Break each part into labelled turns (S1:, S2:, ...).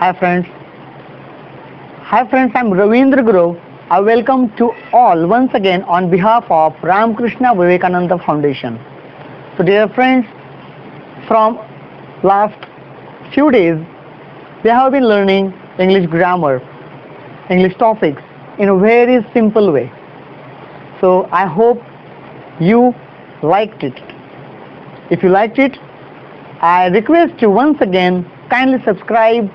S1: Hi friends. I'm Ravindra Guru. I welcome to all once again on behalf of Ramakrishna Vivekananda Foundation. So dear friends, from last few days we have been learning English grammar, English topics in a very simple way. So I hope you liked it. If you liked it, I request you once again kindly subscribe,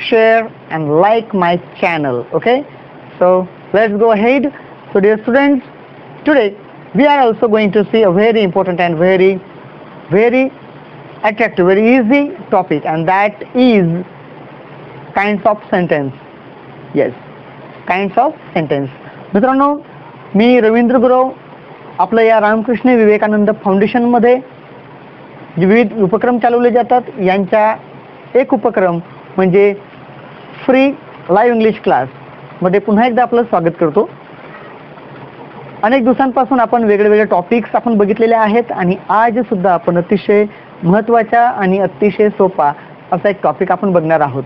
S1: share and like my channel. Okay, so let's go ahead. So dear students, today we are also going to see a very important and very attractive, very easy topic, and that is kinds of sentence. Yes, kinds of sentence. मित्रांनो, मी रवींद्र गुरव आपलं या Ramakrishna Vivekananda foundation मध्ये जे विविध उपक्रम चालवले जातात यांच्या एक उपक्रम म्हणजे फ्री लाईव्ह इंग्लिश क्लास मध्ये पुन्हा एकदा आपलं स्वागत करतो. अनेक दिवसांपासून आपण वेगवेगळे टॉपिक्स आपण बघितलेले आहेत आणि आज सुद्धा आपण अतिशय महत्त्वाचा आणि अतिशय सोपा असा एक टॉपिक आपण बघणार आहोत.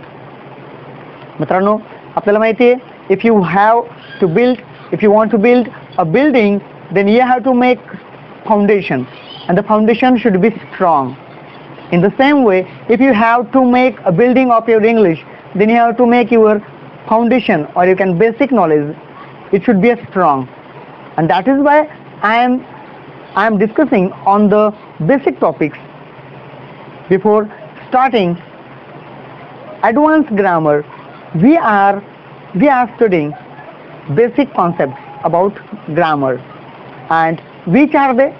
S1: मित्रांनो, आपल्याला माहिती आहे, if you want to build a building, then you have to make foundation, and the foundation should be strong. In the same way, if you have to make a building of your English, then you have to make your foundation, or you can basic knowledge, it should be strong. And that is why I am discussing on the basic topics. Before starting advanced grammar, we are studying basic concepts about grammar. And which are they?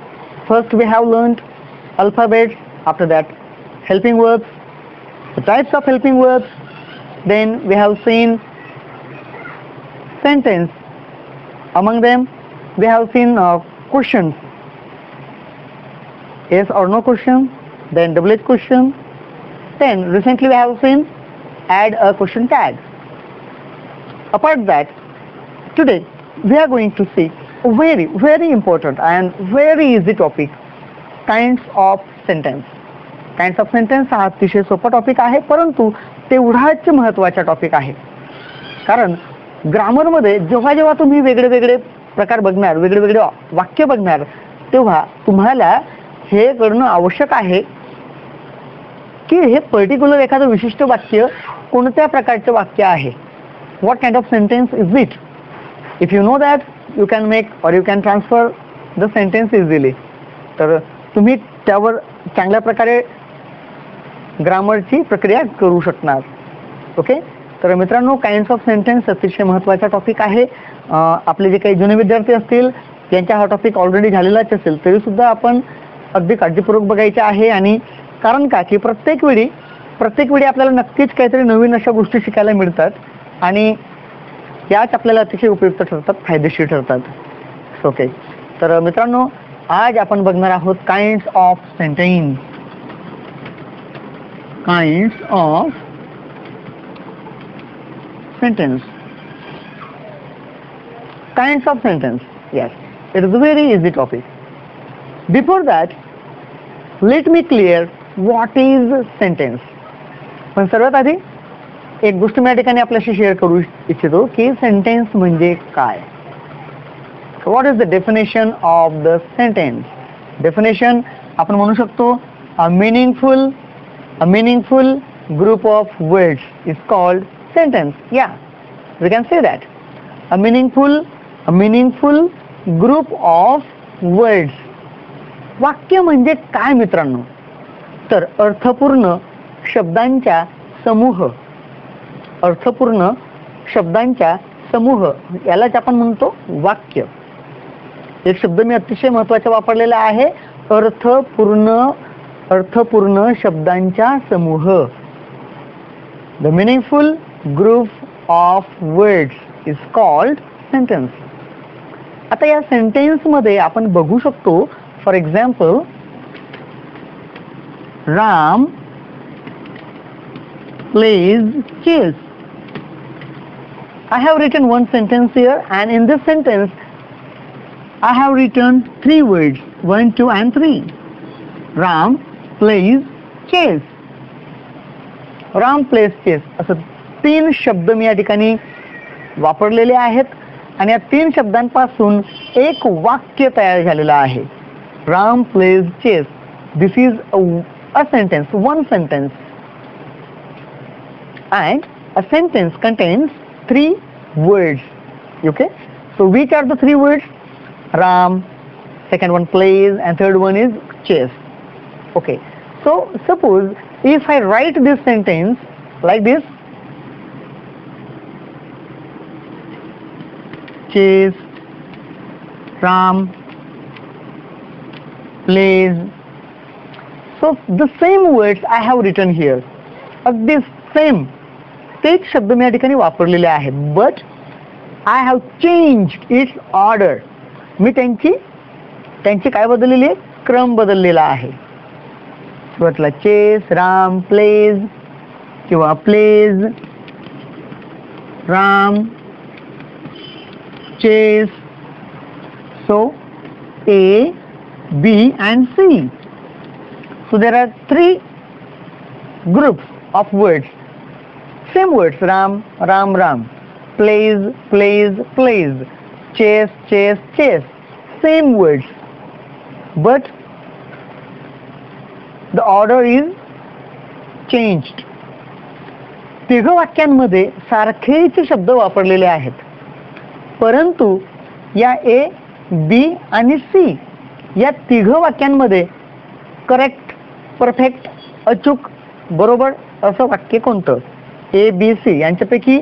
S1: First we have learned alphabets, after that helping verbs, the types of helping verbs, then we have seen sentence. Among them we have seen questions, yes or no question, then double H question, then recently we have seen add a question tag. Apart that, today we are going to see a very important and very easy topic, kinds of sentence. Kinds of sentence हा अतिशय सोपा topic आहे, परंतु तेवढाच महत्त्वाचा topic आहे. कारण grammar मध्ये जेव्हा तुम्ही वेगळे प्रकार बघणार, वेगळे वाक्य बघणार, तेव्हा तुम्हाला हे करणं आवश्यक आहे की हे पर्टिक्युलर एखादं विशिष्ट वाक्य कोणत्या प्रकारचे वाक्य आहे. What kind of sentence is it? If you know that, you can make or you can transfer the sentence easily. तर तुम्ही त्यावर चांगल्या प्रकारे ग्रामरची प्रक्रिया करू शकणार. ओके, तर मित्रांनो, काइंड्स ऑफ सेंटेन्स अतिशय महत्त्वाचा टॉपिक आहे. आपले जे काही जुने विद्यार्थी असतील त्यांचा हा टॉपिक ऑलरेडी झालेलाच असेल, तरी सुद्धा आपण अगदी काळजीपूर्वक बघायचे आहे. आणि कारण का की प्रत्येक वेळी आपल्याला नक्कीच काहीतरी नवीन अशा गोष्टी शिकायला मिळतात आणि याच आपल्याला अतिशय उपयुक्त ठरतात, फायदेशीर ठरतात. ओके, तर मित्रांनो, आज आपण बघणार आहोत kinds of sentence. Kinds of sentence. Kinds of sentence. Yes, it is a very easy topic. Before that, let me clear what is sentence. पण सर्वात आधी एक गोष्ट मी या ठिकाणी आपल्याशी शेअर करू इच्छितो की सेंटेन्स म्हणजे काय. What is the definition of the sentence. Definition आपण म्हणू शकतो अ meaningful group of words is called sentence. Yeah, we can say that. A meaningful group of words. वाक्य म्हणजे काय मित्रांनो, तर अर्थपूर्ण शब्दांचा समूह, यालाच आपण म्हणतो वाक्य. एक शब्द मी अतिशय महत्त्वाचा वापरलेला आहे, अर्थपूर्ण शब्दांचा समूह. The meaningful group of words is called sentence. आता या सेंटेन्स मध्ये आपण बघू शकतो, for example, Ram plays chess. I have written one sentence here, and in this sentence I have written 3 words, 1, 2 and 3. Ram plays chess. Ram plays chess असं 3 शब्द मी या ठिकाणी वापरलेले आहेत आणि या 3 शब्दांपासून एक वाक्य तयार झालेलं आहे. Ram plays chess. This is a sentence, one sentence, and a sentence contains 3 words. Okay, so which are the 3 words? Ram, second one plays, and third one is chess. Okay, so suppose if I write this sentence like this: chess, Ram plays. So the same words I have written here, this same, तेच शब्द मी या ठिकाणी वापरलेले आहेत, but I have changed its order. मी त्यांची काय बदललेली आहे? क्रम बदललेला आहे. सुरुवातीला चेस, राम प्लेज, किंवा plays, Ram, chess. So A, B and C. So there are 3 groups of words. Same words: Ram, Ram, Ram, plays, plays, plays, chess, chess, chess. Same words, but the order is changed. तिघ वाक्यांमध्ये सारखेच शब्द वापरलेले आहेत, परंतु या A, B आणि C या तिघ वाक्यांमध्ये करेक्ट, परफेक्ट, अचूक, बरोबर असं वाक्य कोणतं? A, B, C यांच्यापैकी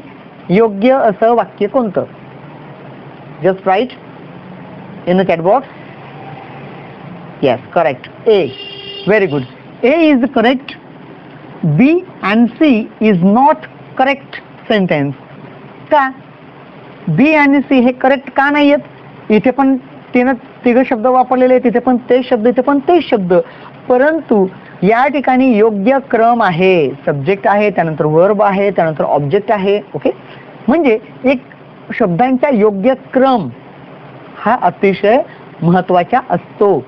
S1: योग्य असं वाक्य कोणतं? Just write in the chat box. Yes, correct, A. Very good. A is correct. B and C is not correct sentence. का? B आणि C हे करेक्ट का नाही आहेत? इथे पण तिघ शब्द वापरलेले आहेत, तिथे पण तेच शब्द, इथे पण तेच शब्द, परंतु या ठिकाणी योग्य क्रम आहे. सब्जेक्ट आहे, त्यानंतर वर्ब आहे, त्यानंतर ऑब्जेक्ट आहे. ओके, म्हणजे एक शब्दांचा योग्य क्रम हा अतिशय महत्त्वाचा असतो.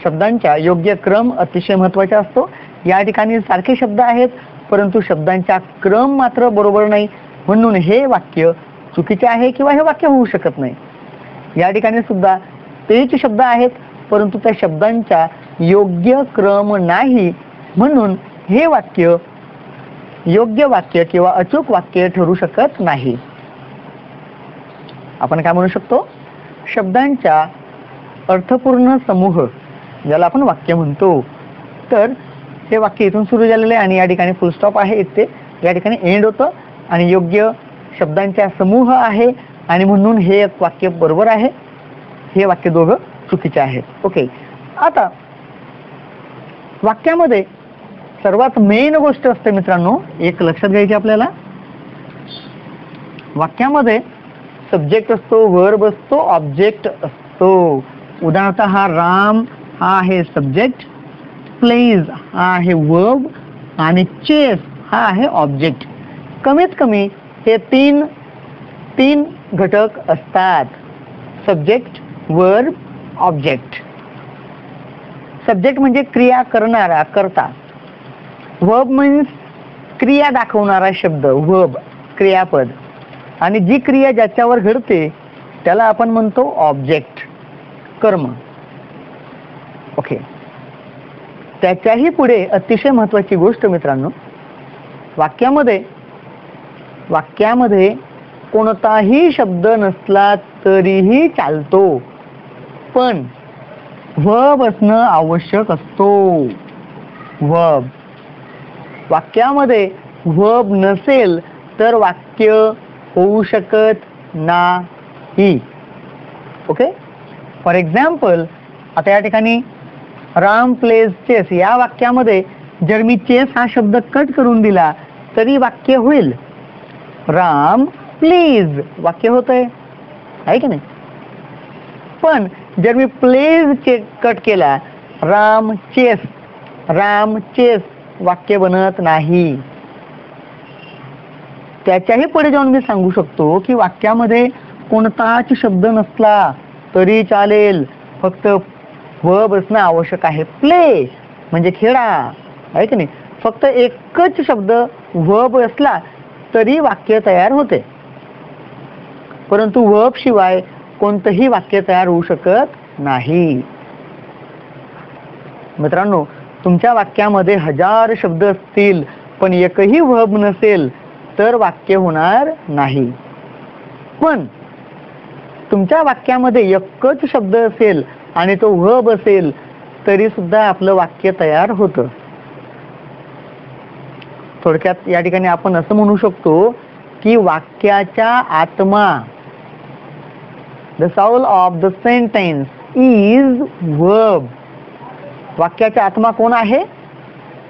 S1: शब्दांचा योग्य क्रम अतिशय महत्त्वाचा असतो. या ठिकाणी सारखे शब्द आहेत, परंतु शब्दांचा क्रम मात्र बरोबर नाही, म्हणून हे वाक्य चुकीचे आहे किंवा हे वाक्य होऊ शकत नाही. या ठिकाणी सुद्धा तेच शब्द आहेत, परंतु त्या शब्दांचा योग्य क्रम नाही, म्हणून हे वाक्य योग्य वाक्य किंवा अचूक वाक्य ठरू शकत नाही. आपण काय म्हणू शकतो? शब्दांचा अर्थपूर्ण समूह, ज्याला आपण वाक्य म्हणतो. तर हे वाक्य इथून सुरू झालेले आहे आणि या ठिकाणी फुल स्टॉप आहे, इथे या ठिकाणी एंड होतं आणि योग्य शब्दांचा समूह आहे आणि म्हणून हे एक वाक्य बरोबर आहे, हे वाक्य दोघं चुकीचे आहेत. ओके, आता वाक्यामध्ये सर्वात मेन गोष्ट असते मित्रांनो, एक लक्षात घ्यायची आपल्याला. वाक्यामध्ये सब्जेक्ट असतो, वर्ब असतो, ऑब्जेक्ट असतो. उदाहरणार्थ हा राम हा आहे सब्जेक्ट, प्लेज हा आहे वर्ब आणि चेस हा आहे ऑब्जेक्ट. कमीत कमी हे तीन घटक असतात: सब्जेक्ट, वर्ब, ऑब्जेक्ट. सब्जेक्ट म्हणजे क्रिया करणारा, करता. वर्ब मीन्स क्रिया दाखवणारा शब्द, वर्ब, क्रियापद. आणि जी क्रिया ज्याच्यावर घडते त्याला आपण म्हणतो ऑब्जेक्ट, कर्म. ओके, त्याच्याही पुढे अतिशय महत्त्वाची गोष्ट मित्रांनो, वाक्यामध्ये कोणताही शब्द नसला तरीही चालतो, पण वर्ब असणं आवश्यक असतो. वर्ब, वाक्यामध्ये वर्ब नसेल तर वाक्य होऊ शकत नाही. ओके, फॉर एक्झाम्पल आता या ठिकाणी राम प्लेज चेस या वाक्यामध्ये जर मी चेस हा शब्द कट करून दिला तरी वाक्य होईल. राम प्लीज वाक्य होतंय, आहे की नाही? पण जर मी प्लेज कट केला, राम चेस वाक्य बनत नाही. त्याच्याही पुढे जाऊन मी सांगू शकतो की वाक्यामध्ये कोणताच शब्द नसला तरी चालेल, फक्त वर्ब असणं आवश्यक आहे. प्ले म्हणजे खेळा, आहे की नाही? फक्त एकच शब्द वर्ब असला तरी वाक्य तयार होते, परंतु वर्ब शिवाय कोणतंही वाक्य तयार होऊ शकत नाही. मित्रांनो, तुमच्या वाक्यामध्ये 1000 शब्द असतील पण एकही वर्ब नसेल तर वाक्य होणार नाही. पण तुमच्या वाक्यामध्ये एकच शब्द असेल आणि तो वर्ब असेल तरी सुद्धा आपलं वाक्य तयार होतं. थोडक्यात या ठिकाणी आपण असं म्हणू शकतो की वाक्याचा आत्मा, the Saul of the sentence is verb. वाक्याचा आत्मा कोण आहे?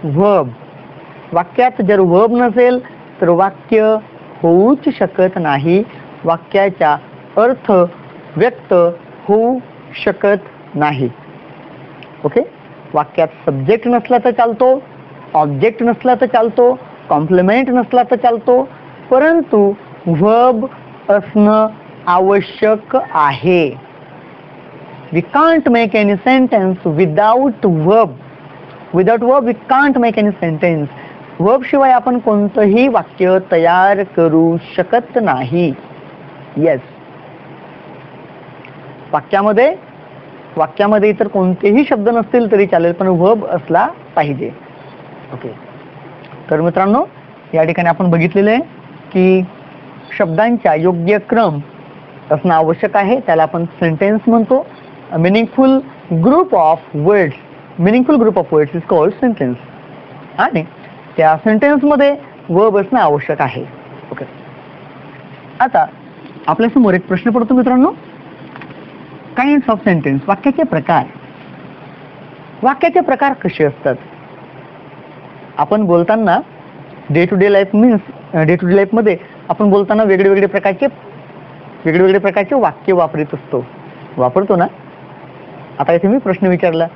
S1: वर्ब. वाक्यात जर वर्ब नसेल तर वाक्य होऊच शकत नाही, वाक्याचा अर्थ व्यक्त होऊ शकत नाही. ओके. वाक्यात सब्जेक्ट नसला तर चालतो, ऑब्जेक्ट नसला तर चालतो, कॉम्प्लिमेंट नसला तर चालतो, परंतु वर्ब असणं आवश्यक आहे. We can't make any sentence without verb. Without verb we can't make any sentence. Verb शिवाय आपण कोणतंही वाक्य तयार करू शकत नाही. येस. वाक्यामध्ये इतर कोणतेही शब्द नसतील तरी चालेल, पण वर्ब असला पाहिजे. ओके. तर मित्रांनो, या ठिकाणी आपण बघितलेलं आहे की शब्दांचा योग्य क्रम असणं आवश्यक आहे, त्याला आपण सेंटेन्स म्हणतो. meaningful group of words is called sentence. आणि त्या सेंटेन्स मध्ये वर्ब असणं आवश्यक आहे. ओके. आता आपल्या समोर एक प्रश्न पडतो मित्रांनो, काइंड्स ऑफ सेंटेन्स. वाक्याचे प्रकार कसे असतात? आपण बोलताना डे टू डे लाईफ मध्ये आपण बोलताना वेगवेगळे प्रकारचे वाक्य वापरतो ना. आता इथे मी प्रश्न विचारला,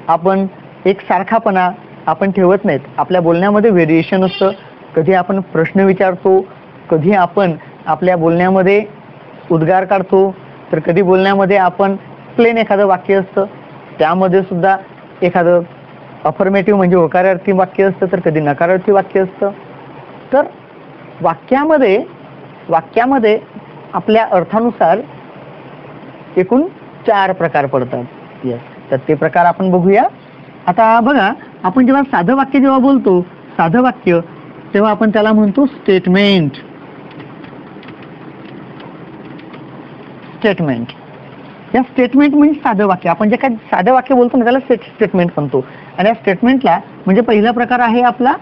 S1: आपण एक सारखापणा आपण ठेवत नाहीत. आपल्या बोलण्यामध्ये व्हेरिएशन असतं. कधी आपण प्रश्न विचारतो, कधी आपण आपल्या बोलण्यामध्ये उद्गार काढतो, तर कधी बोलण्यामध्ये आपण प्लेन एखादं वाक्य असतं, त्यामध्ये सुद्धा एखादं अफर्मेटिव्ह म्हणजे होकारार्थी वाक्य असतं, तर कधी नकारार्थी वाक्य असतं. तर वाक्यामध्ये आपल्या अर्थानुसार एकूण 4 प्रकार पडतात. येस. तर ते प्रकार आपण बघूया. आता बघा, आपण जेव्हा साधं वाक्य बोलतो, तेव्हा आपण त्याला म्हणतो स्टेटमेंट. या स्टेटमेंट म्हणजे साधं वाक्य. आपण जे काय साधं वाक्य बोलतो ना त्याला स्टेटमेंट म्हणतो. आणि या स्टेटमेंटला म्हणजे पहिला प्रकार आहे आपला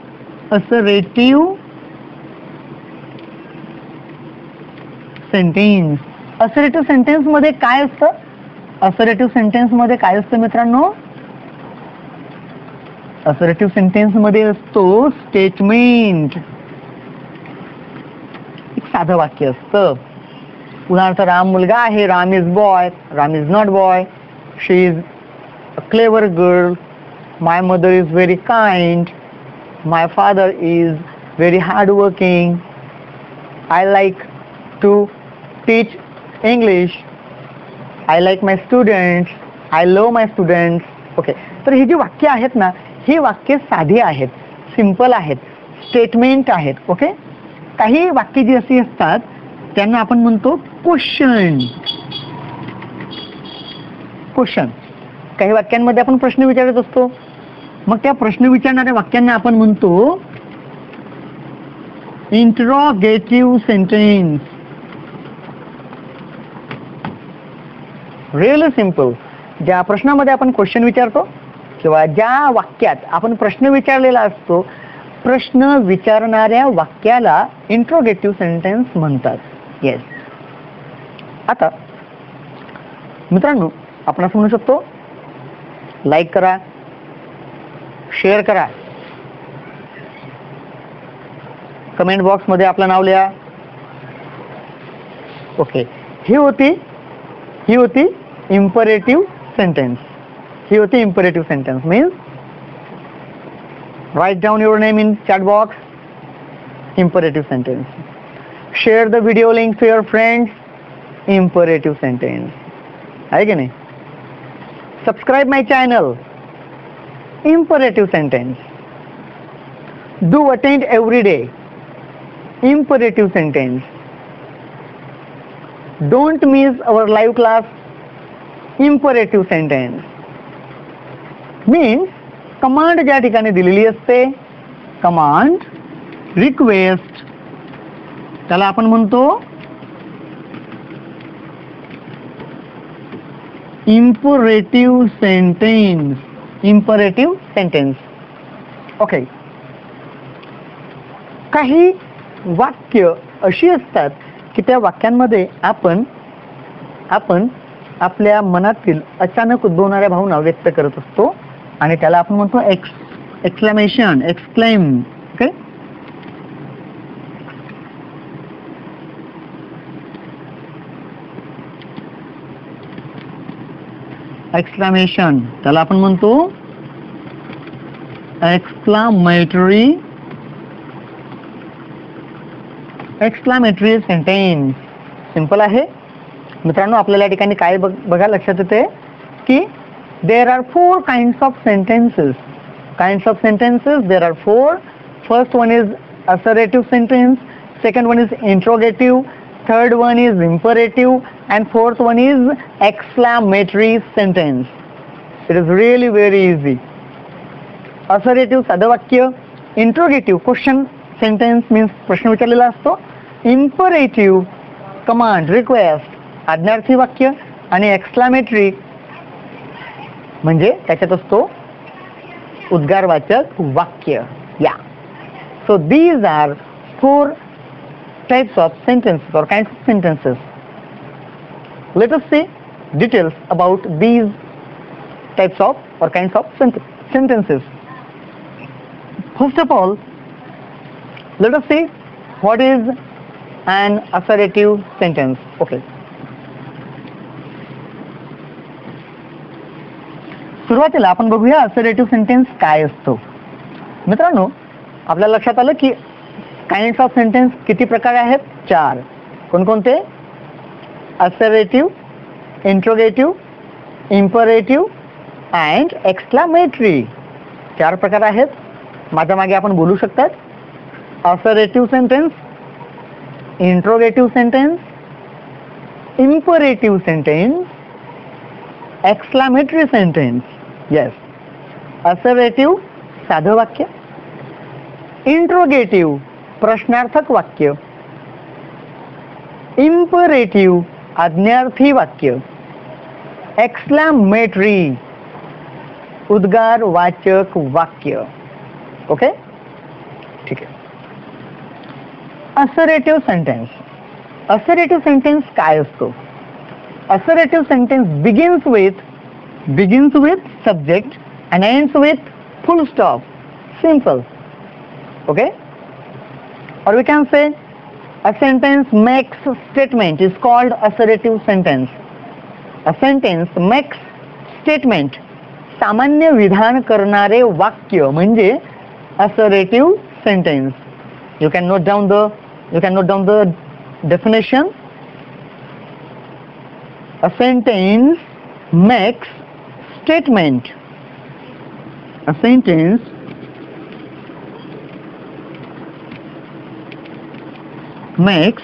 S1: असर्टिव्ह सेंटेन्स. असर्टिव्ह सेंटेन्स मध्ये काय असतं? मित्रांनो, असर्टिव्ह सेंटेन्स मध्ये असतो स्टेटमेंट. एक साधं वाक्य असतं. उदाहरणार्थ, राम मुलगा आहे, Ram is boy, Ram is not boy, she is a clever girl, my mother is very kind, my father is very hard working, I like to teach English, I like my students, I love my students. Okay. तर ही जी वाक्य आहेत ना, ही वाक्य साधी आहेत, simple आहेत, statement आहेत. ओके. काही वाक्य जी अशी असतात त्यांना आपण म्हणतो क्वेश्चन. काही वाक्यांमध्ये आपण प्रश्न विचारत असतो, मग त्या प्रश्न विचारणाऱ्या वाक्यांना आपण म्हणतो इंटरोगेटिव्ह सेंटेन्स. Really simple. ज्या प्रश्नामध्ये आपण क्वेश्चन विचारतो किंवा ज्या वाक्यात आपण प्रश्न विचारलेला असतो, प्रश्न विचारणाऱ्या वाक्याला इंट्रोगेटिव्ह सेंटेन्स म्हणतात. येस. आता मित्रांनो, आपण असं म्हणू शकतो, लाईक करा, शेअर करा, कमेंट बॉक्स मध्ये आपलं नाव लिहा. ओके. ही होती imperative sentence. Means write down your name in chat box. Imperative sentence. Share the video link to your friends. Imperative sentence. है कि नहीं? Subscribe my channel. Imperative sentence. Do attend every day. Imperative sentence. Don't miss our live class. Imperative sentence. Means command ज्या ठिकाणी दिलेली असते, command, request, त्याला आपण म्हणतो imperative sentence. Imperative sentence. Okay. काही वाक्य अशी असतात की त्या वाक्यांमध्ये आपण आपल्या मनातील अचानक उद्भवणाऱ्या भावना व्यक्त करत असतो आणि त्याला आपण म्हणतो एक्सक्लेमेशन, एक्सक्लेम. ओके. एक्सक्लेमेशन, त्याला आपण म्हणतो एक्सक्लामेटरी सेंटेन्स. सिंपल आहे मित्रांनो. आपल्याला या ठिकाणी काय बघा लक्षात येते की there are 4 kinds of sentences. There are 4. First one is assertive sentence, second one is interrogative, third one is imperative, and fourth one is exclamatory sentence. It is really very easy. Assertive साधं वाक्य, interrogative question sentence means प्रश्न विचारलेला असतो, imperative command, request, आज्ञार्थी वाक्य, आणि exclamatory म्हणजे त्याच्यात असतो उद्गारवाचक वाक्य. Yeah. So these are 4 types of sentences or kinds of sentences. Let us see details about these types of or kinds of sentences. First of all, let us see what is an assertive sentence. Okay. सुरुवातीला आपण बघूया assertive sentence काय असतो. मित्रांनो, आपल्या लक्षात आलं की काइंड्स ऑफ सेंटेन्स किती प्रकार आहेत? 4. कोणकोणते? Assertive, interrogative, imperative and exclamatory. 4 प्रकार आहेत. माझ्या मागे आपण बोलू शकतात. Assertive sentence, interrogative sentence, imperative sentence, exclamatory sentence. Yes. Assertive साधं वाक्य, इंट्रोगेटिव्ह प्रश्नार्थक वाक्य, इम्परेटिव्ह आज्ञार्थी वाक्य, एक्सक्लामेटरी उद्गारवाचक वाक्य. ओके, ठीक आहे. Assertive sentence. असर्टिव्ह सेंटेन्स काय असतो? Assertive sentence begins with subject and ends with full stop. Simple. Okay? Or we can say a sentence makes statement is called assertive sentence. A sentence makes statement, सामान्य विधान करणारे वाक्य म्हणजे assertive sentence. You can note down the definition. A sentence makes statement. A sentence makes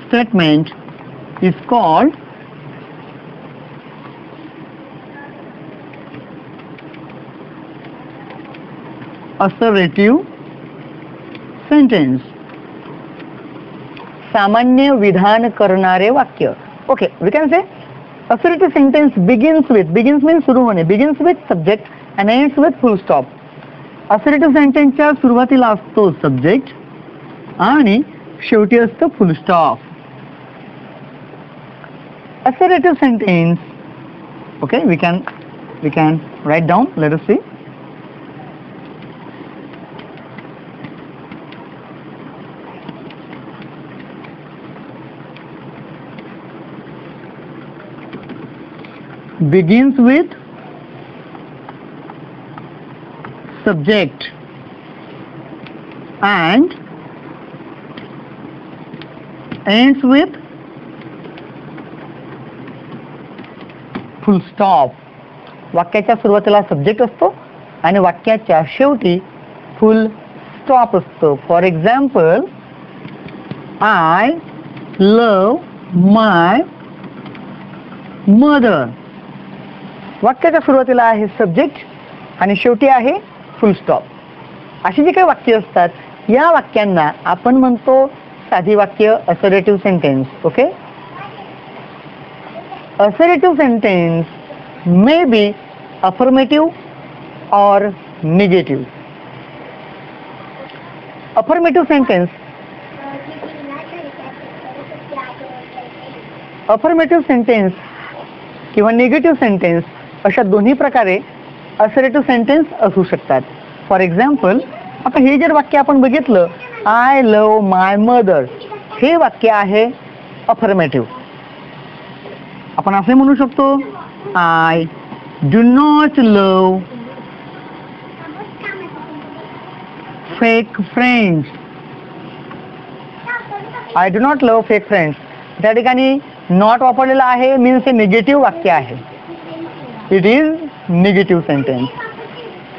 S1: statement is called assertive sentence. सामान्य विधान करणारे वाक्य. Okay, we can say assertive sentence begins means सुरू होणे, begins with subject and ends with full stop. assertive sentence च्या सुरुवातीला असतो subject आणि शेवटी असतो full stop. assertive sentence. Okay, we can write down. Let us see. Begins with subject and ends with full stop. वाक्याच्या सुरुवातीला subject असतो आणि वाक्याच्या शेवटी फुल स्टॉप असतो. For example, I love my mother. वाक्याच्या सुरुवातीला आहे सब्जेक्ट आणि शेवटी आहे फुल स्टॉप. अशी जी काही वाक्य असतात या वाक्यांना आपण म्हणतो साधी वाक्य, assertive sentence. Okay. Assertive sentence may be affirmative or negative. Affirmative sentence, affirmative sentence किंवा निगेटिव्ह सेंटेन्स अशा दोन्ही प्रकारे असर्टिव्ह सेंटेन्स असू शकतात. फॉर एक्झाम्पल, आता हे जर वाक्य आपण बघितलं, आय लव माय मदर, हे वाक्य आहे अफर्मेटिव्ह. आपण असे म्हणू शकतो, I do not love fake friends. I do not love fake friends. त्या ठिकाणी नॉट वापरलेला आहे, मीन्स हे निगेटिव्ह वाक्य आहे. It is negative sentence.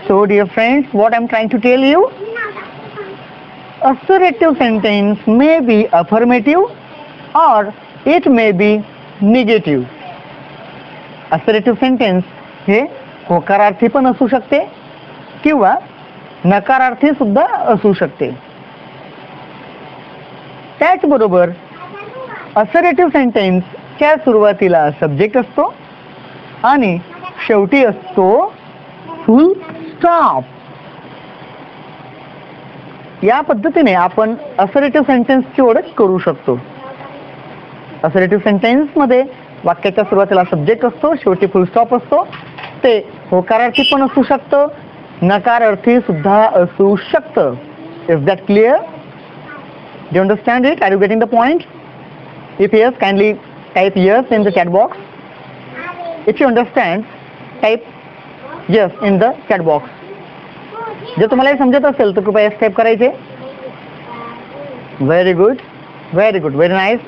S1: So dear friends, what I'm trying to tell you, assertive sentence may be affirmative or it may be negative. Assertive sentence हे होकारार्थी पण असू शकते किंवा नकारार्थी सुद्धा असू शकते. त्याचबरोबर assertive sentence च्या सुरुवातीला सब्जेक्ट असतो आणि शेवटी असतो फुल स्टॉप. या पद्धतीने आपण असर्टिव्ह सेंटेन्सची ओळख करू शकतो. असर्टिव्ह सेंटेन्स मध्ये वाक्याच्या सुरुवातीला सब्जेक्ट असतो, शेवटी फुल स्टॉप असतो. ते होकारार्थी पण असू शकतं, नकारार्थी सुद्धा असू शकतं. Is that clear? Do you understand it? Are you getting the point? If yes, kindly type yes in the chat box. If you understand, type yes in the chat box. जर तुम्हाला हे समजत असेल तर कृपया टाइप करायचे. Very good, very good, very nice.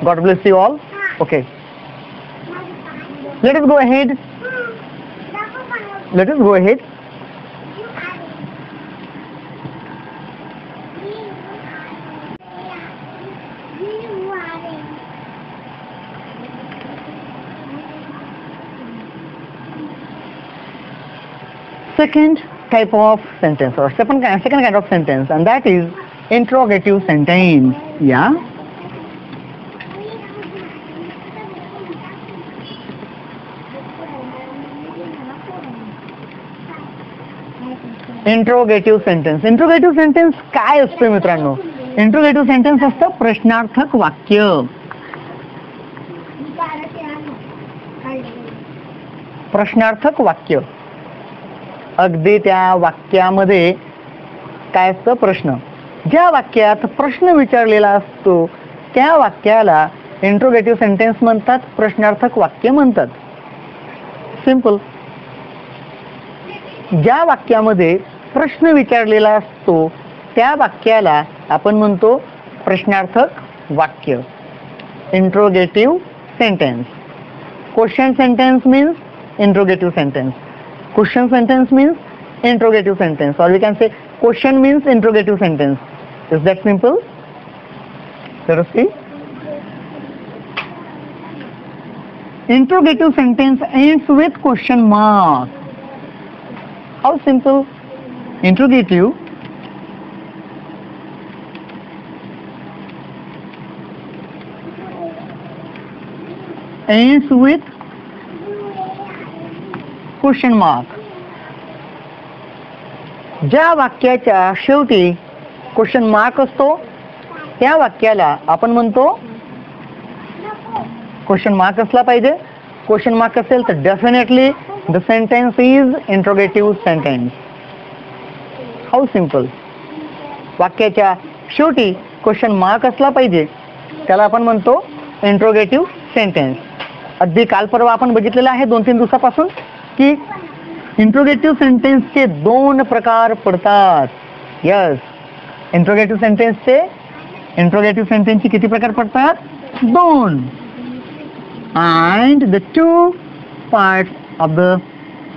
S1: God bless you all. Okay, let us go ahead. Let us go ahead. Second type of sentence or second kind of sentence, and that is interrogative sentence. Yeah. Interrogative sentence. Interrogative sentence काय असतं मित्रांनो? Interrogative sentence असतं प्रश्नार्थक वाक्य. प्रश्नार्थक वाक्य. अगदी त्या वाक्यामध्ये काय असतं? प्रश्न. ज्या वाक्यात प्रश्न विचारलेला असतो त्या वाक्याला इंट्रोगेटिव्ह सेंटेन्स म्हणतात, प्रश्नार्थक वाक्य म्हणतात. सिंपल. ज्या वाक्यामध्ये प्रश्न विचारलेला असतो त्या वाक्याला आपण म्हणतो प्रश्नार्थक वाक्य, interrogative sentence. Question sentence means interrogative sentence. Question sentence means interrogative sentence, or we can say question means interrogative sentence. Is that simple? Let us see. Interrogative sentence ends with question mark. How simple? Interrogative ends with question mark. ज्या वाक्याच्या शेवटी question mark असतो त्या वाक्याला आपण म्हणतो, question mark असला पाहिजे. क्वेश्चन मार्क असेल तर definitely the sentence is interrogative sentence. How simple. वाक्याच्या शेवटी क्वेश्चन मार्क असला पाहिजे त्याला आपण म्हणतो इंट्रोगेटिव्ह सेंटेन्स. अगदी काल परवा आपण बघितलेलं आहे 2-3 दिवसापासून की इंट्रोगेटिव्ह सेंटेन्सचे 2 प्रकार पडतात. यस, इंट्रोगेटिव्ह सेंटेन्सचे किती प्रकार पडतात? 2. And the 2 parts of the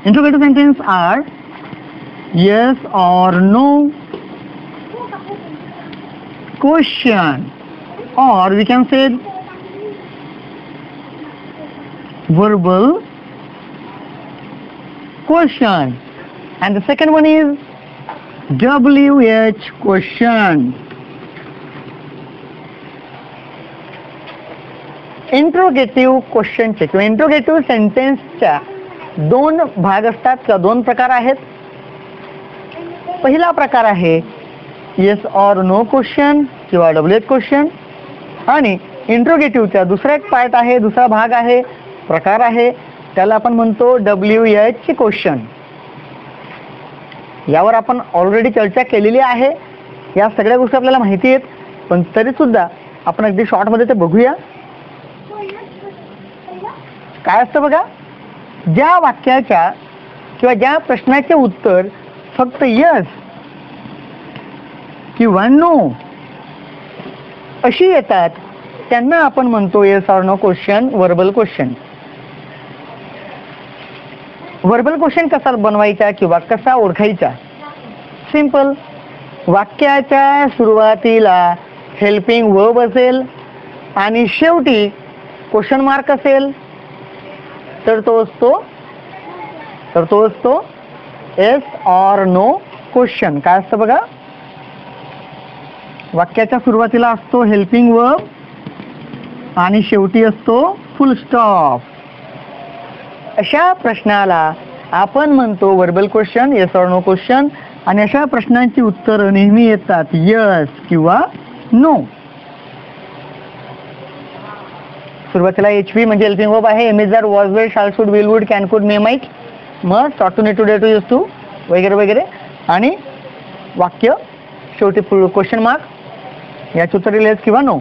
S1: interrogative sentence are yes or no question, or we can say verbal question. And the second one is WH question. Interrogative क्वेश्चनचे किंवा इंट्रोगेटिव्ह सेंटेन्सच्या दोन भाग असतात किंवा दोन प्रकार आहेत. पहिला प्रकार आहे येस ऑर नो क्वेश्चन किंवा WH क्वेश्चन, आणि इंट्रोगेटिव्हचा दुसरा एक पार्ट आहे, दुसरा भाग आहे, प्रकार आहे, त्याला आपण म्हणतो WH क्वेश्चन. यावर आपण ऑलरेडी चर्चा केलेली आहे. या सगळ्या गोष्टी आपल्याला माहिती आहेत, पण तरी सुद्धा आपण अगदी शॉर्टमध्ये ते बघूया. काय असतं बघा, ज्या वाक्याच्या किंवा ज्या प्रश्नाचे उत्तर फक्त यस किंवा नो अशी येतात त्यांना आपण म्हणतो yes or no question, verbal question. Verbal question कसा बनवायचा किंवा कसा ओळखायचा? सिंपल. वाक्याच्या सुरुवातीला हेल्पिंग वर्ब असेल आणि शेवटी क्वेश्चन मार्क असेल तर तो असतो येस ऑर नो क्वेश्चन. काय असतं बघा, वाक्याच्या सुरुवातीला असतो हेल्पिंग वर्ब आणि शेवटी असतो फुल स्टॉप. अशा प्रश्नाला आपण म्हणतो verbal question, yes or no question. आणि अशा प्रश्नांची उत्तरं नेहमी येतात यस किंवा नो. सुरुवातीला HP म्हणजे हेल्पिंग वर्ब आहे. Am is are, was were, shall should, will would, can could, may might, must, ought to, need to, dare to, used to वगैरे वगैरे. आणि वाक्य शेवटी फुल क्वेश्चन मार्क, याचे उत्तर येस किंवा नो.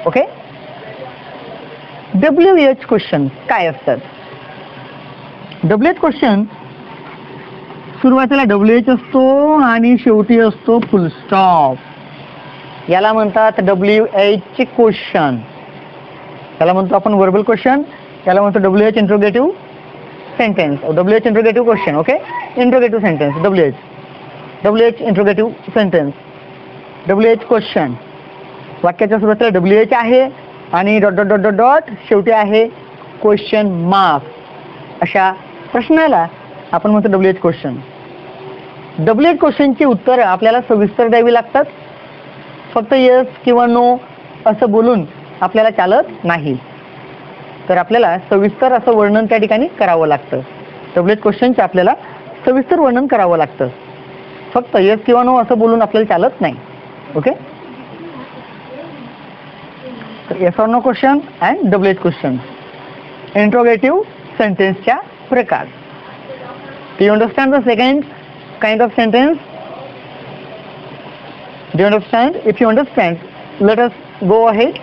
S1: ओके. WH क्वेश्चन काय असतात? WH क्वेश्चन सुरुवातीला WH असतो आणि शेवटी असतो फुल स्टॉप. याला म्हणतात WH क्वेश्चन. त्याला म्हणतो आपण वर्बल क्वेश्चन, त्याला म्हणतो WH interrogative sentence, WH interrogative question. Okay. Interrogative sentence WH interrogative sentence, WH question. वाक्याच्या सुरुवातीला WH आहे आणि dot dot dot dot dot शेवटी आहे क्वेश्चन मार्क. अशा प्रश्नाला आपण म्हणतो WH क्वेश्चन. WH क्वेश्चनची उत्तरं आपल्याला सविस्तर द्यावी लागतात. फक्त येस किंवा नो असं बोलून आपल्याला चालत नाही, तर आपल्याला सविस्तर असं वर्णन त्या ठिकाणी करावं लागतं. WH क्वेश्चनचं आपल्याला सविस्तर वर्णन करावं लागतं. फक्त येस किंवा नो असं बोलून आपल्याला चालत नाही. Okay. Yes or no question and WH question, interrogative सेंटेन्सच्या प्रकार. Do you understand the second kind of sentence? Do you understand? If you understand, let us go ahead.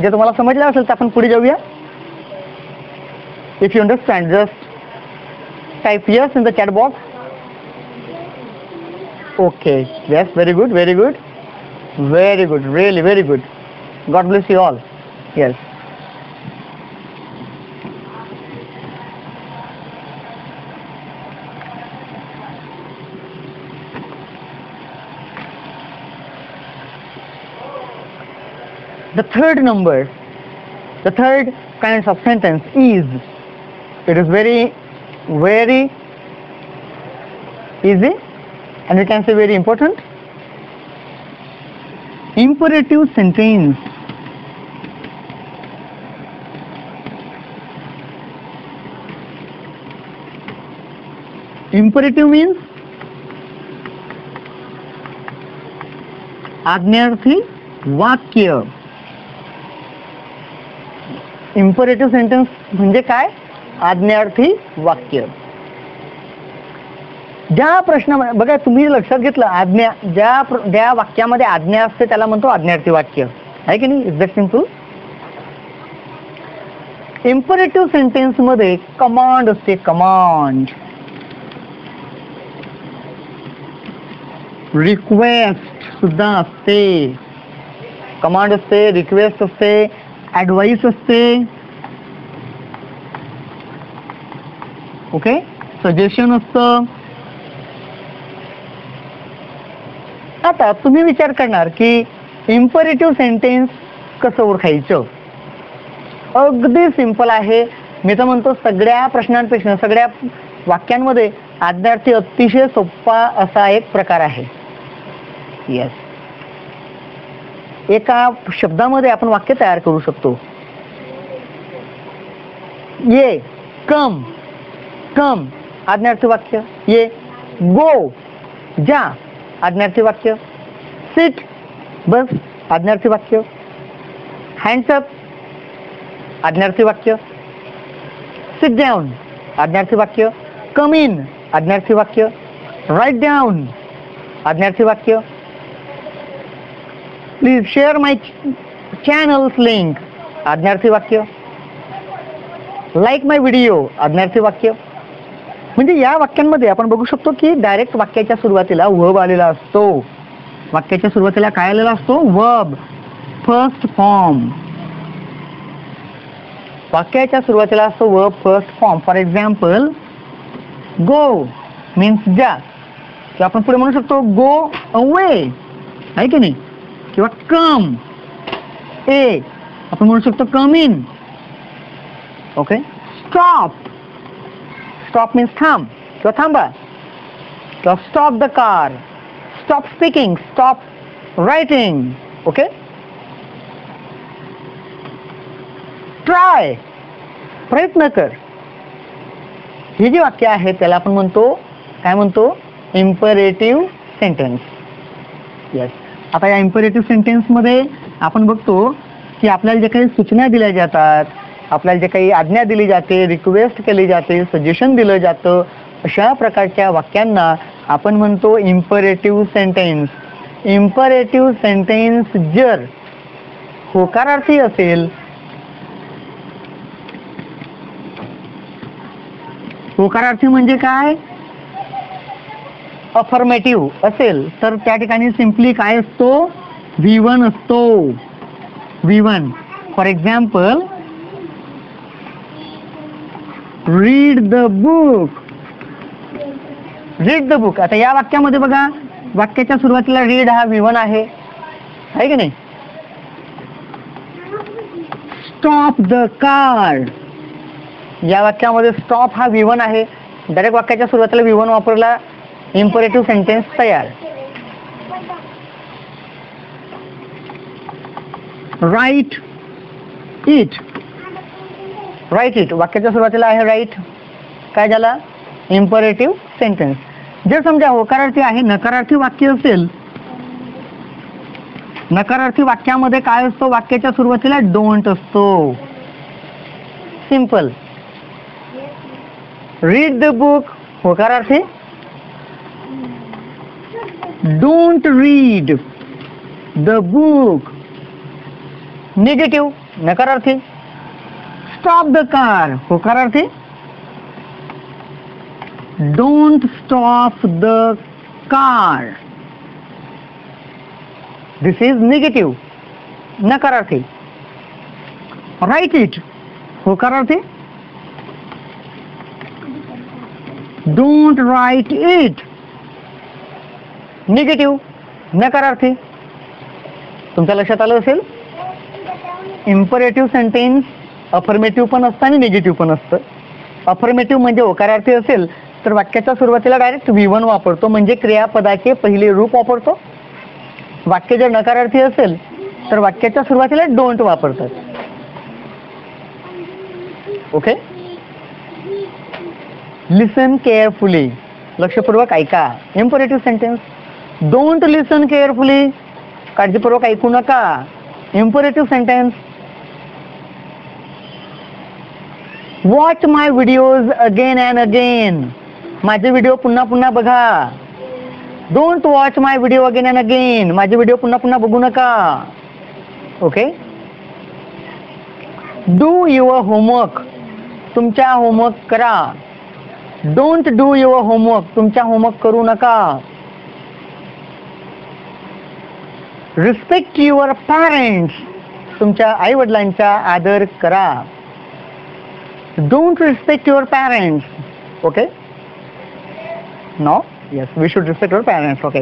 S1: जे तुम्हाला समजलं असेल तर आपण पुढे जाऊया. If you understand, just type yes in the chat box. Okay. Yes, very good, very good, very good, really very good. God bless you all. Yes. The third kind of sentence is, it is very easy and we can say very important, imperative sentence. Imperative means आज्ञार्थी वाक्य. Imperative sentence म्हणजे काय? आज्ञार्थी वाक्य. ज्या प्रश्न बघा तुम्ही लक्षात घेतलं, आज्ञा ज्या वाक्यामध्ये आज्ञा असते त्याला म्हणतो आज्ञार्थी वाक्य, आहे की नाही? Is that simple. Imperative sentence मध्ये कमांड असते, कमांड. रिक्वेस्ट सुद्धा असते. कमांड असते, रिक्वेस्ट असते, ॲडवाइस असते. ओके. सजेशन असतं, आता तुम्ही विचार करणार की इम्परेटिव्ह सेंटेन्स कसं ओळखायचं. अगदी सिंपल आहे. मी तर म्हणतो सगळ्या प्रश्नांपेक्षा सगळ्या वाक्यांमध्ये आज्ञार्थी अतिशय सोपा असा एक प्रकार आहे. येस, एका शब्दामध्ये आपण वाक्य तयार करू शकतो. ये, कम, कम आज्ञार्थी वाक्य. ये, गो, जा आज्ञार्थी वाक्य. सिट, बस आज्ञार्थी वाक्य. हँड्स अप आज्ञार्थी वाक्य. सिट डाउन आज्ञार्थी वाक्य. कम इन आज्ञार्थी वाक्य. राइट डाउन आज्ञार्थी वाक्य. Please share my channel's link आज्ञार्थी वाक्य. लाईक माय व्हिडिओ आज्ञार्थी वाक्य. म्हणजे या वाक्यांमध्ये आपण बघू शकतो की डायरेक्ट वाक्याच्या सुरुवातीला वर्ब आलेला असतो. वाक्याच्या सुरुवातीला काय आलेला असतो? Verb, first form. वाक्याच्या सुरुवातीला असतो verb first form. For example, go means जा, किंवा आपण पुढे म्हणू शकतो गो अवे, आहे की नाही, किंवा कम, ए आपण म्हणू शकतो come in. Okay. Stop, stop means थांब किंवा थांबा, किंवा stop the car, stop speaking, stop writing. Okay. Try, प्रयत्न कर. ही जी वाक्य आहे त्याला आपण म्हणतो, काय म्हणतो? Imperative sentence. येस. आता या इम्परेटिव्ह सेंटेन्स मध्ये आपण बघतो की आपल्याला जे काही सूचना दिल्या जातात, आपल्याला जे काही आज्ञा दिली जाते, रिक्वेस्ट केली जाते, सजेशन दिलं जातं, अशा प्रकारच्या वाक्यांना आपण म्हणतो इम्परेटिव्ह सेंटेन्स. इम्परेटिव्ह सेंटेन्स जर होकारार्थी असेल, होकारार्थी म्हणजे काय? अफर्मेटिव्ह असेल तर त्या ठिकाणी सिम्पली काय असतो? V1 असतो. V1. For example, read the book. Read the book. आता या वाक्यामध्ये बघा, वाक्याच्या सुरुवातीला रीड हा V1 आहे की नाही? Stop the car. या वाक्यामध्ये स्टॉप हा V1 आहे. डायरेक्ट वाक्याच्या सुरुवातीला V1 वापरला, इम्परेटिव्ह सेंटेन्स तयार. Write it. राईट इट वाक्याच्या सुरुवातीला आहे राईट, काय झाला? Imperative sentence. जर समजा होकारार्थी आहे, नकारार्थी वाक्य असेल, नकारार्थी वाक्यामध्ये काय असतो? वाक्याच्या सुरुवातीला डोंट असतो. सिंपल. रीड द बुक होकारार्थी, don't read the book negative नकारार्थी. स्टॉप द कार होकारार्थी, don't stop the car this is negative नकारार्थी. राइट इट होकारार्थी, डोंट राइट इट निगेटिव्ह नकारार्थी. तुमच्या लक्षात आलं असेल, इम्परेटिव्ह सेंटेन्स अफर्मेटिव्ह पण असतं आणि निगेटिव्ह पण असतं. अफर्मेटिव्ह म्हणजे होकारार्थी असेल तर वाक्याच्या सुरुवातीला डायरेक्ट V1 वापरतो, म्हणजे क्रियापदाचे पहिले रूप वापरतो. वाक्य जर नकारार्थी असेल तर वाक्याच्या सुरुवातीला डोंट वापरतात. ओके. लिसन केअरफुली, लक्षपूर्वक ऐका. Imperative sentence. Don't listen carefully, काळजीपूर्वक ऐकू नका. Imperative sentence. Watch my videos again and again, माझे व्हिडिओ पुन्हा पुन्हा बघा. Don't watch my video again and again, माझे व्हिडिओ पुन्हा पुन्हा बघू नका. ओके. डू युअर होमवर्क, तुमच्या होमवर्क करा. डोंट डू युअर होमवर्क, तुमच्या होमवर्क करू नका. रिस्पेक्ट युअर पॅरेंट्स, तुमच्या आई वडिलांचा आदर करा. Don't respect your parents. Okay. No, yes, we should respect our parents. Okay.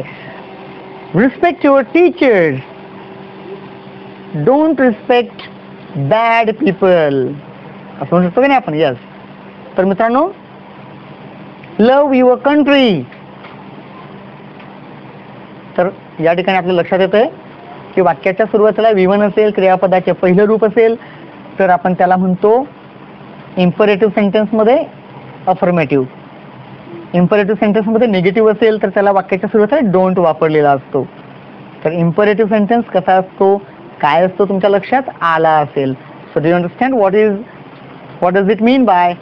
S1: Respect your teachers, don't respect bad people, असं म्हणू शकतो की नाही आपण. यस. तर मित्रांनो, लव्ह युअर कंट्री. तर या ठिकाणी आपल्या लक्षात येतंय की वाक्याच्या सुरुवातीला V1 असेल, क्रियापदाचे पहिलं रूप असेल, तर आपण त्याला म्हणतो इम्परेटिव्ह सेंटेन्समध्ये अफर्मेटिव्ह. इम्परेटिव्ह सेंटेन्समध्ये निगेटिव्ह असेल तर त्याला वाक्याच्या सुरुवातीला डोंट वापरलेला असतो. तर इम्परेटिव्ह सेंटेन्स कसा असतो, काय असतो तुमच्या लक्षात आला असेल. So do you understand what does it mean by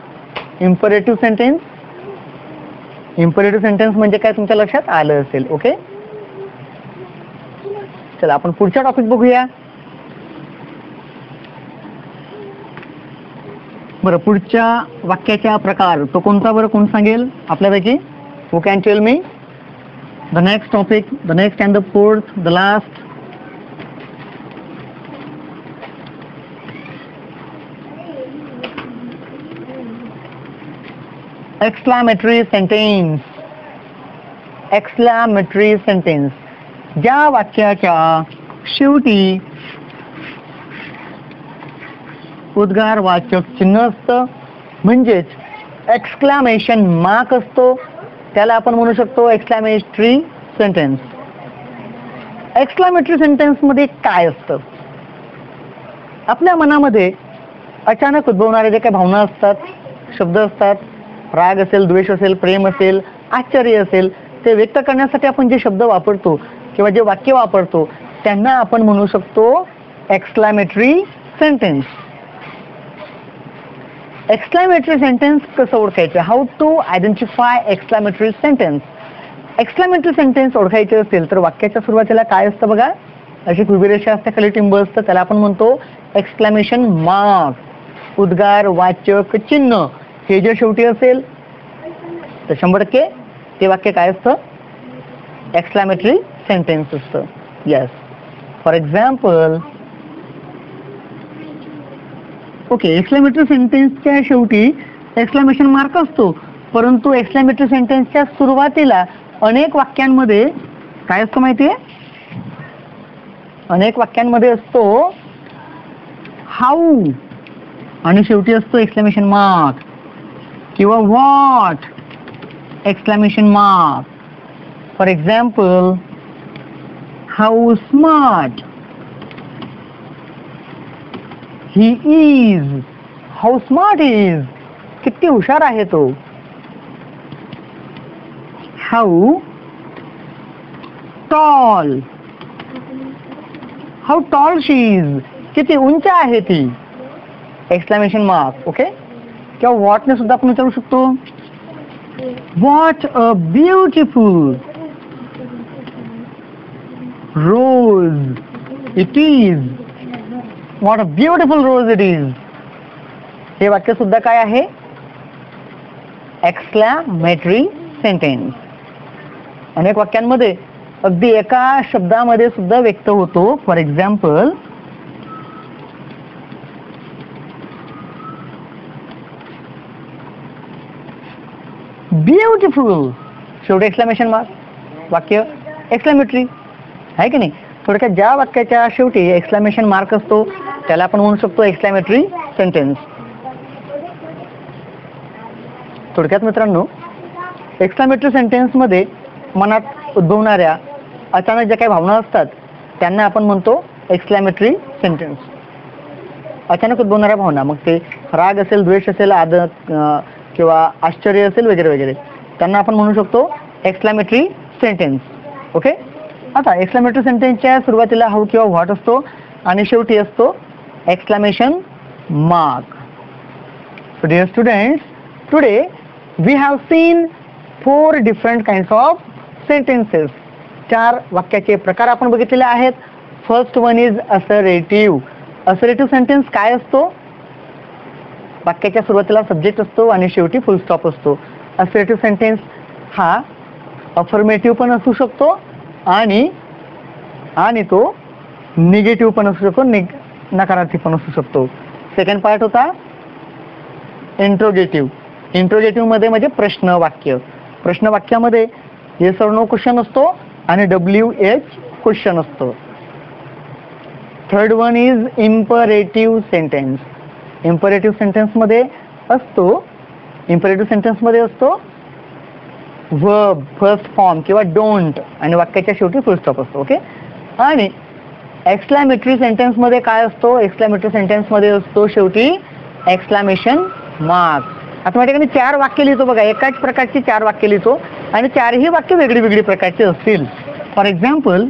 S1: imperative sentence. Imperative sentence म्हणजे काय तुमच्या लक्षात आलं असेल. ओके, चला आपण पुढच्या टॉपिक बघूया. बरं, पुढच्या वाक्याचा प्रकार तो कोणता बरं, कोण सांगेल आपल्यापैकी? Who can tell me the next topic, the next and the fourth, the last? Exclamatory sentence. Exclamatory sentence, ज्या वाक्याच्या शेवटी उद्गारवाचक चिन्ह असतं, म्हणजेच एक्सक्लामेशन मार्क असतो, त्याला आपण म्हणू शकतो एक्सक्लामेटरी सेंटेन्स. एक्सक्लामेटरी सेंटेन्स मध्ये काय असतं? आपल्या मनामध्ये अचानक उद्भवणारे जे काही भावना असतात, शब्द असतात, राग असेल, द्वेष असेल, प्रेम असेल, आश्चर्य असेल, ते व्यक्त करण्यासाठी आपण जे शब्द वापरतो किंवा जे वाक्य वापरतो त्यांना आपण म्हणू शकतो एक्सक्लामेटरी सेंटेन्स. एक्सक्लामेटरी सेंटेन्स कसं ओळखायचं? How to identify exclamatory sentence. Exclamatory sentence ओळखायचे असेल तर वाक्याच्या सुरुवातीला काय असतं बघा, अशी उभी रेषा असते, खाली टिंब असतं, त्याला आपण म्हणतो एक्सक्लामेशन मार्क, उद्गार वाचक चिन्ह. हे जे शेवटी असेल तर 100% ते वाक्य काय असतं? एक्सक्लामेटरी सेंटेन्स असतं. Yes. For example, okay, exclamatory सेंटेन्सच्या शेवटी एक्सक्लामेशन मार्क असतो, परंतु एक्सक्लामेटरी सेंटेन्सच्या सुरुवातीला अनेक वाक्यांमध्ये काय असतं माहितीये? अनेक वाक्यांमध्ये असतो हाऊ आणि शेवटी असतो एक्सक्लामेशन मार्क किंवा what exclamation mark. For example, how smart he is. How smart is, किती हुशार आहे तो. How tall, how tall she is, किती उंच आहे ती. Exclamation mark. ओके, किंवा व्हॉटने सुद्धा आपण विचारू शकतो, what a beautiful rose it is. What a beautiful rose it is. हे वाक्य सुद्धा काय आहे? Exclamatory sentence. अनेक वाक्यांमध्ये अगदी एका शब्दामध्ये सुद्धा व्यक्त होतो. फॉर एक्झाम्पल, ब्युटिफुल, शेवटी एक्सक्लामेशन मार्क, वाक्य एक्सक्लामेटरी आहे की नाही. थोडक्यात ज्या वाक्याच्या शेवटी एक्सक्लामेशन मार्क असतो त्याला आपण म्हणू शकतो एक्सक्लामेटरी सेंटेन्स. थोडक्यात मित्रांनो, एक्सक्लामेटरी सेंटेन्समध्ये मनात उद्भवणाऱ्या अचानक ज्या काही भावना असतात त्यांना आपण म्हणतो एक्सक्लामेटरी सेंटेन्स. अचानक उद्भवणाऱ्या भावना, मग ते राग असेल, द्वेष असेल, किंवा आश्चर्य असेल वगैरे वगैरे, त्यांना आपण म्हणू शकतो एक्सक्लामेटरी सेंटेन्स. ओके, आता एक्सक्लामेटरी सेंटेन्सच्या सुरुवातीला हाऊ किंवा व्हॉट असतो आणि शेवटी असतो exclamation mark. So dear students, today we have seen 4 different kinds of sentences. 4 वाक्याचे प्रकार आपण बघितलेले आहेत. First one is assertive. Assertive sentence काय असतो? वाक्याच्या सुरुवातीला सब्जेक्ट असतो आणि शेवटी फुल स्टॉप असतो. असर्टिव्ह सेंटेन्स हा अफर्मेटिव्ह पण असू शकतो आणि तो निगेटिव्ह पण असू शकतो, नकारार्थी पण असू शकतो. सेकंड पार्ट होता इंट्रोगेटिव्ह. इंट्रोगेटिव्ह मध्ये म्हणजे प्रश्न वाक्य. प्रश्न वाक्यामध्ये येस और नो क्वेश्चन असतो आणि WH क्वेश्चन असतो. Third one is imperative sentence. Imperative सेंटेन्समध्ये असतो वर्ब फर्स्ट फॉर्म किंवा डोंट आणि वाक्याच्या शेवटी फुल स्टॉप असतो. ओके. आणि एक्सक्लॅमेटरी सेंटेन्समध्ये काय असतो? एक्सक्लॅमेटरी सेंटेन्समध्ये असतो शेवटी एक्सक्लॅमेशन मार्क. आता माझ्या ठिकाणी 4 वाक्य लिहितो बघा, एकाच प्रकारची 4 वाक्य लिहितो आणि 4ही वाक्य वेगळी वेगळी प्रकारची असतील. For example